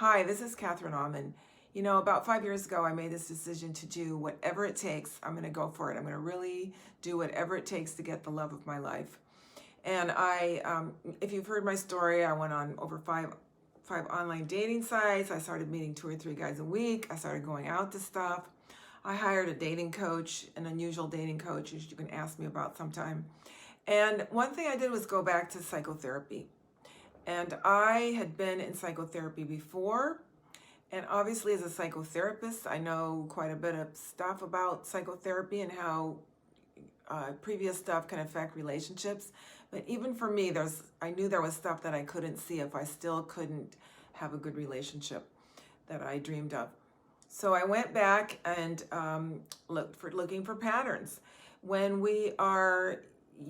Hi, this is Catherine Alman. You know, about 5 years ago, I made this decision to do whatever it takes. I'm going to go for it. I'm going to really do whatever it takes to get the love of my life. And if you've heard my story, I went on over five online dating sites. I started meeting 2 or 3 guys a week. I started going out to stuff. I hired a dating coach, an unusual dating coach, which you can ask me about sometime. And one thing I did was go back to psychotherapy. And I had been in psychotherapy before. And obviously, as a psychotherapist, I know quite a bit of stuff about psychotherapy and how previous stuff can affect relationships. But even for me, I knew there was stuff that I couldn't see if I still couldn't have a good relationship that I dreamed of. So I went back and looking for patterns. When we are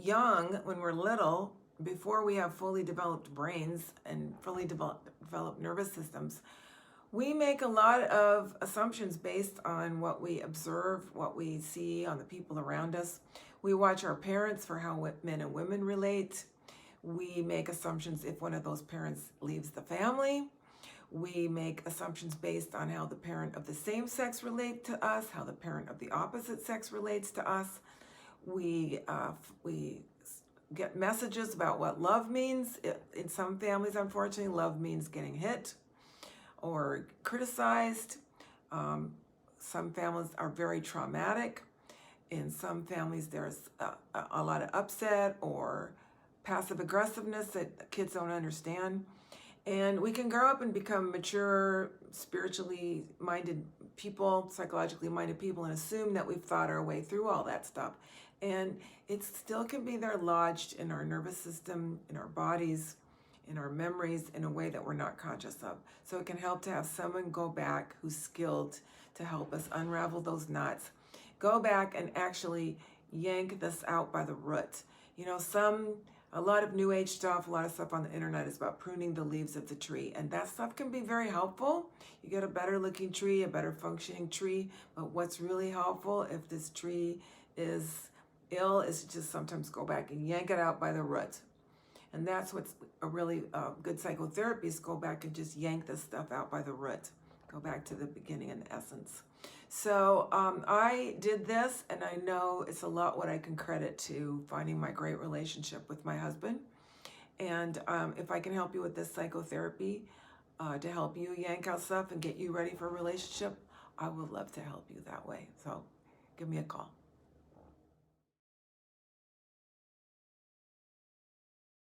young, when we're little, before we have fully developed brains and fully developed nervous systems, we make a lot of assumptions based on what we observe, what we see on the people around us. We watch our parents for how men and women relate. We make assumptions if one of those parents leaves the family. We make assumptions based on how the parent of the same sex relates to us, how the parent of the opposite sex relates to us. We get messages about what love means. In some families, unfortunately, love means getting hit or criticized. Some families are very traumatic. In some families, there's a lot of upset or passive aggressiveness that kids don't understand. And we can grow up and become mature, spiritually minded people, psychologically minded people, and assume that we've thought our way through all that stuff. And it still can be there lodged in our nervous system, in our bodies, in our memories in a way that we're not conscious of. So it can help to have someone go back who's skilled to help us unravel those knots. Go back and actually yank this out by the root. You know, a lot of new age stuff, a lot of stuff on the internet is about pruning the leaves of the tree. And that stuff can be very helpful. You get a better looking tree, a better functioning tree. But what's really helpful if this tree is ill is to just sometimes go back and yank it out by the root. And that's what's a really good psychotherapy is go back and just yank this stuff out by the root. Go back to the beginning and the essence. So I did this, and I know it's a lot what I can credit to finding my great relationship with my husband. And if I can help you with this psychotherapy to help you yank out stuff and get you ready for a relationship, I would love to help you that way. So give me a call.